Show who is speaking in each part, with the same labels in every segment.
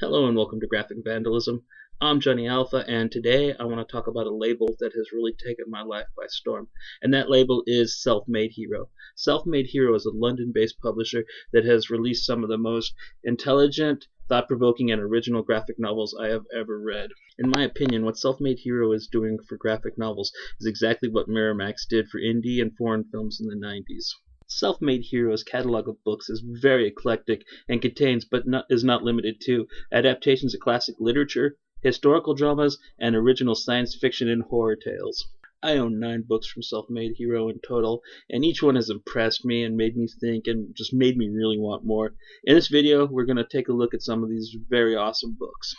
Speaker 1: Hello and welcome to Graphic Vandalism. I'm Johnny Alpha, and today I want to talk about a label that has really taken my life by storm, and that label is Self-Made Hero. Self-Made Hero is a London-based publisher that has released some of the most intelligent, thought-provoking, and original graphic novels I have ever read. In my opinion, what Self-Made Hero is doing for graphic novels is exactly what Miramax did for indie and foreign films in the 90s. Self-Made Hero's catalog of books is very eclectic and contains, but is not limited to, adaptations of classic literature, historical dramas, and original science fiction and horror tales. I own 9 books from Self-Made Hero in total, and each one has impressed me and made me think and just made me really want more. In this video, we're going to take a look at some of these very awesome books.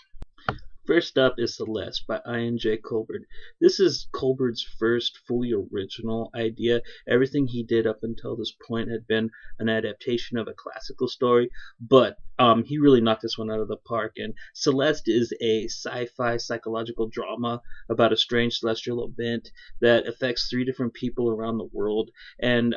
Speaker 1: First up is Celest by I.N.J. This is Colbert's first fully original idea. Everything he did up until this point had been an adaptation of a classical story, but he really knocked this one out of the park. And Celeste is a sci-fi psychological drama about a strange celestial event that affects 3 different people around the world. And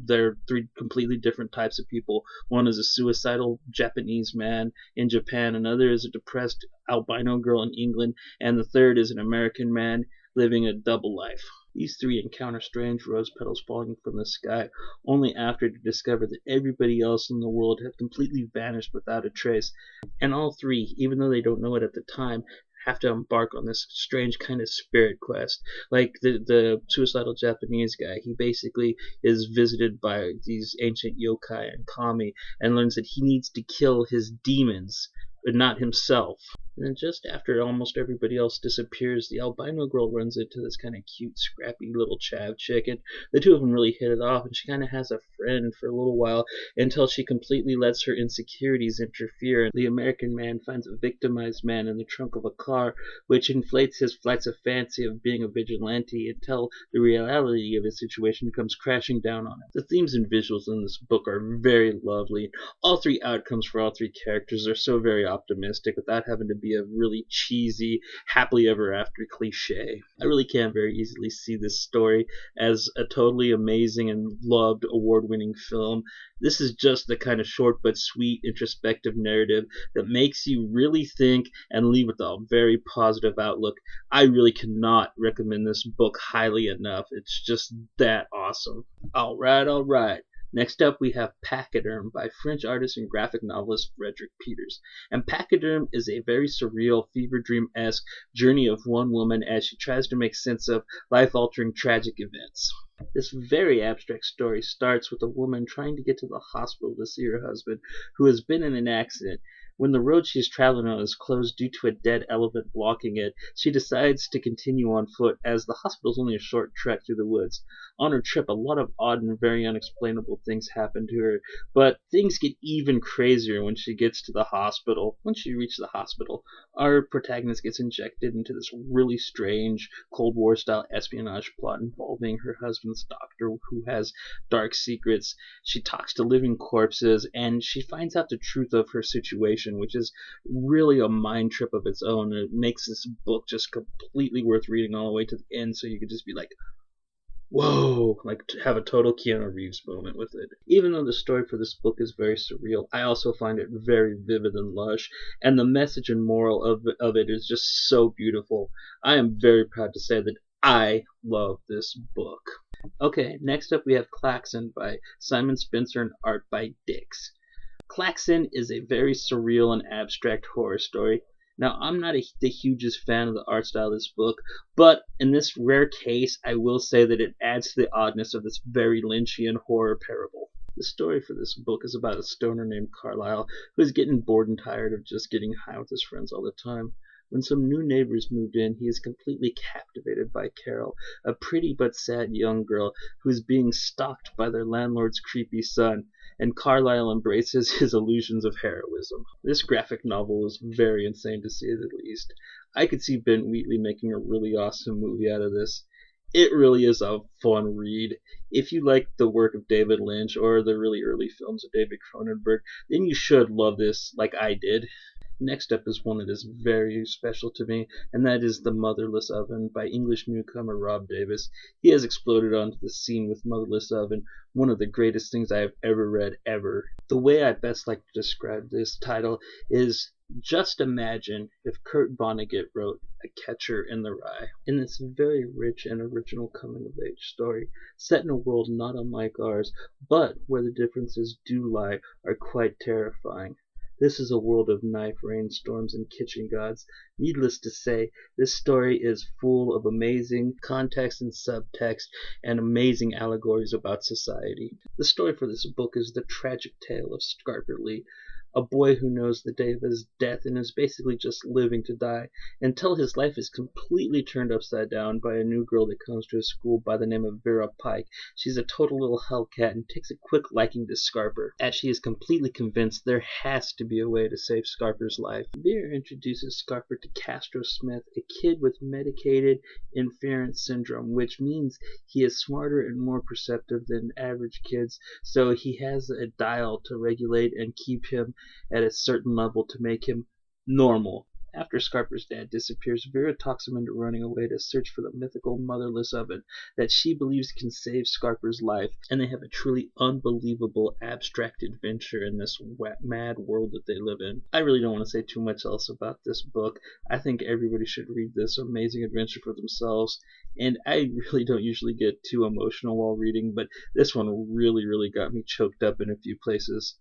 Speaker 1: there are 3 completely different types of people. One is a suicidal Japanese man in Japan, another is a depressed albino girl in England, and the third is an American man living a double life. These 3 encounter strange rose petals falling from the sky, only after to discover that everybody else in the world had completely vanished without a trace. And all 3, even though they don't know it at the time, have to embark on this strange kind of spirit quest. Like the suicidal Japanese guy, he basically is visited by these ancient yokai and kami and learns that he needs to kill his demons, but not himself. And then just after almost everybody else disappears, the albino girl runs into this kind of cute, scrappy little chav chick, and the 2 of them really hit it off, and she kind of has a friend for a little while until she completely lets her insecurities interfere, and the American man finds a victimized man in the trunk of a car, which inflates his flights of fancy of being a vigilante until the reality of his situation comes crashing down on him. The themes and visuals in this book are very lovely. All 3 outcomes for all 3 characters are so very optimistic without having to be a really cheesy happily ever after cliche. I really can very easily see this story as a totally amazing and loved award-winning film. This is just the kind of short but sweet introspective narrative that makes you really think and leave with a very positive outlook. I really cannot recommend this book highly enough. It's just that awesome. Alright. Next up, we have Pachyderm by French artist and graphic novelist Frederick Peters. And Pachyderm is a very surreal, fever dream-esque journey of one woman as she tries to make sense of life-altering tragic events. This very abstract story starts with a woman trying to get to the hospital to see her husband, who has been in an accident. When the road she is traveling on is closed due to a dead elephant blocking it, she decides to continue on foot, as the hospital is only a short trek through the woods. On her trip, a lot of odd and very unexplainable things happen to her, but things get even crazier when she gets to the hospital. Once she reaches the hospital, our protagonist gets injected into this really strange Cold War-style espionage plot involving her husband's doctor, who has dark secrets. She talks to living corpses, and she finds out the truth of her situation, which is really a mind trip of its own. It makes this book just completely worth reading all the way to the end, so you could just be like, whoa, like to have a total Keanu Reeves moment with it. Even though the story for this book is very surreal, I also find it very vivid and lush, and the message and moral of it is just so beautiful. I am very proud to say that I love this book. Okay, next up we have Klaxon by Simon Spencer and art by Dix. Klaxon is a very surreal and abstract horror story. Now, I'm not the hugest fan of the art style of this book, but in this rare case, I will say that it adds to the oddness of this very Lynchian horror parable. The story for this book is about a stoner named Carlisle who is getting bored and tired of just getting high with his friends all the time. When some new neighbors moved in, he is completely captivated by Carol, a pretty but sad young girl who is being stalked by their landlord's creepy son, and Carlisle embraces his illusions of heroism. This graphic novel is very insane to say the least. I could see Ben Wheatley making a really awesome movie out of this. It really is a fun read. If you like the work of David Lynch or the really early films of David Cronenberg, then you should love this like I did. Next up is one that is very special to me, and that is The Motherless Oven by English newcomer Rob Davis. He has exploded onto the scene with Motherless Oven, one of the greatest things I have ever read, ever. The way I best like to describe this title is Just imagine if Kurt Vonnegut wrote A Catcher in the Rye. In this very rich and original coming-of-age story, set in a world not unlike ours, but where the differences do lie are quite terrifying. This is a world of knife rainstorms and kitchen gods. Needless to say, this story is full of amazing context and subtext and amazing allegories about society. The story for this book is the tragic tale of Scarper Lee, a boy who knows the day of his death and is basically just living to die until his life is completely turned upside down by a new girl that comes to his school by the name of Vera Pike. She's a total little hellcat and takes a quick liking to Scarper, as she is completely convinced there has to be a way to save Scarper's life. Vera introduces Scarper to Castro Smith, a kid with medicated inference syndrome, which means he is smarter and more perceptive than average kids, so he has a dial to regulate and keep him at a certain level to make him normal. After Scarper's dad disappears, Vera talks him into running away to search for the mythical Motherless Oven that she believes can save Scarper's life, and they have a truly unbelievable abstract adventure in this mad world that they live in. I really don't want to say too much else about this book. I think everybody should read this amazing adventure for themselves, and I really don't usually get too emotional while reading, but this one really got me choked up in a few places.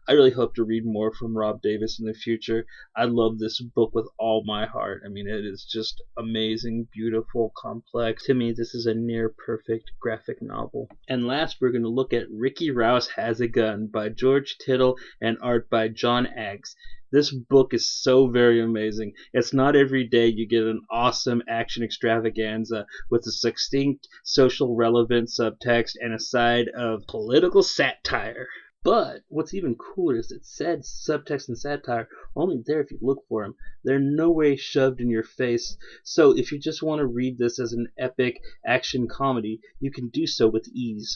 Speaker 1: I really hope to read more from Rob Davis in the future. I love this book with all my heart. I mean, it is just amazing, beautiful, complex. To me, this is a near perfect graphic novel. And last, we're going to look at Ricky Rouse Has a Gun by George Tittle and art by John Aggs. This book is so very amazing. It's not every day you get an awesome action extravaganza with a succinct social relevant subtext and a side of political satire. But what's even cooler is that said subtext and satire are only there if you look for them. They're no way shoved in your face. So if you just want to read this as an epic action comedy, you can do so with ease.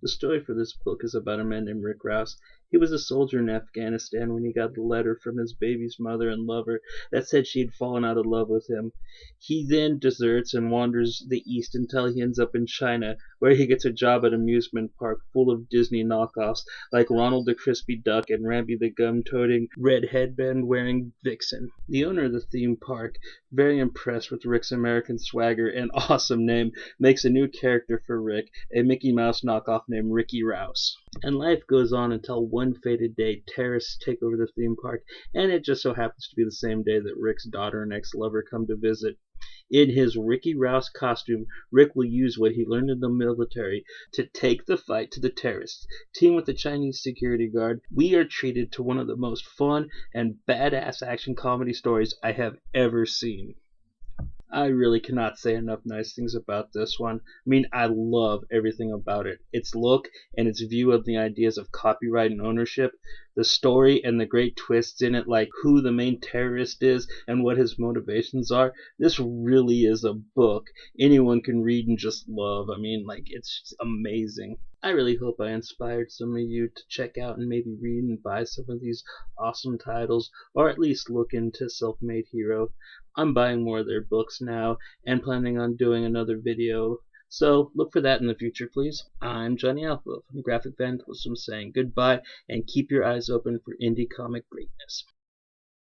Speaker 1: The story for this book is about a man named Rick Rouse. He was a soldier in Afghanistan when he got the letter from his baby's mother and lover that said she had fallen out of love with him. He then deserts and wanders the east until he ends up in China, where he gets a job at an amusement park full of Disney knockoffs like Ronald the Crispy Duck and Rambi the gum-toting, red headband-wearing Vixen. The owner of the theme park, very impressed with Rick's American swagger and awesome name, makes a new character for Rick, a Mickey Mouse knockoff named Ricky Rouse. And life goes on until one fated day terrorists take over the theme park, and it just so happens to be the same day that Rick's daughter and ex-lover come to visit. In his Ricky Rouse costume, Rick will use what he learned in the military to take the fight to the terrorists. Teamed with the Chinese security guard, we are treated to one of the most fun and badass action comedy stories I have ever seen. I really cannot say enough nice things about this one. I mean, I love everything about it. Its look and its view of the ideas of copyright and ownership, the story and the great twists in it, like who the main terrorist is and what his motivations are. This really is a book anyone can read and just love. I mean, like, it's just amazing. I really hope I inspired some of you to check out and maybe read and buy some of these awesome titles, or at least look into Self-Made Hero. I'm buying more of their books now and planning on doing another video, so look for that in the future, please. I'm Johnny Alpha from Graphic Vandalism saying goodbye and keep your eyes open for indie comic greatness.